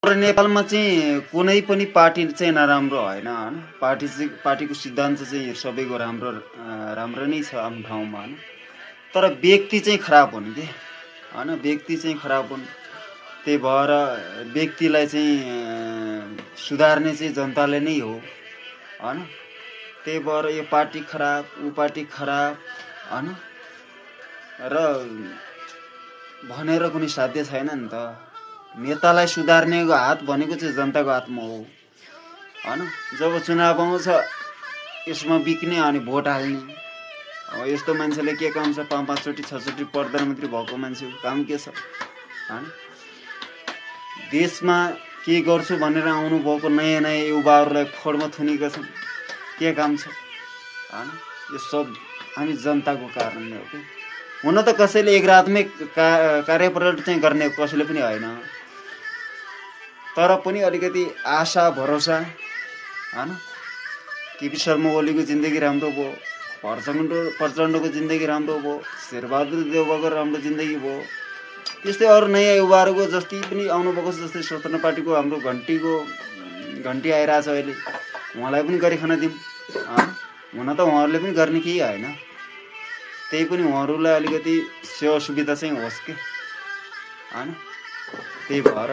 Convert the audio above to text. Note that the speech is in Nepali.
र नेपालमा चाहिँ कुनै पनि पार्टी चाहिँ नराम्रो होइन होइन पार्टीको सिद्धान्त चाहिँ सबैको राम्रो नै छ आफ्नो ठाउँमा होइन। तर व्यक्ति चाहिँ खराब हुन् के होइन, व्यक्ति चाहिँ खराब हुन्। त्यही भएर व्यक्तिलाई चाहिँ सुधार्ने चाहिँ जनताले नै हो होइन। त्यही भएर यो पार्टी खराब ऊ पार्टी खराब होइन र भनेर कुनै साध्य छैन नि त। नेतालाई सुधार्नेको हात भनेको चाहिँ जनताको हातमा हो होइन। जब चुनाव आउँछ यसमा बिक्ने अनि भोट हाल्ने। अब यस्तो मान्छेले के काम छ, 5-5 चोटि 6 चोटि प्रधानमन्त्री भएको मान्छेको काम के छ होइन। देशमा के गर्छु भनेर आउनुभएको नयाँ नयाँ युवाहरूलाई खोडमा थुनेका छन्, के काम छ होइन। यो सब हामी जनताको कारणले हो कि। हुन त कसैले एक रातमै कार्य प्रकट चाहिँ गर्ने कसैले पनि होइन, तर पनि अलिकति आशा भरोसा होइन। केपी शर्मा ओलीको जिन्दगी राम्रो भयो, प्रचण्डको जिन्दगी राम्रो भयो, शेरबहादुर देउवाको राम्रो जिन्दगी भयो। त्यस्तै अरू नयाँ युवाहरूको जति पनि आउनुभएको छ, जस्तै स्वतन्त्र पार्टीको हाम्रो घन्टी आइरहेछ अहिले, उहाँलाई पनि गरी खान दिउँ होइन। हुन त उहाँहरूले पनि गर्ने केही होइन, त्यही पनि उहाँहरूलाई अलिकति सेवा सुविधा चाहिँ होस् के होइन। त्यही भएर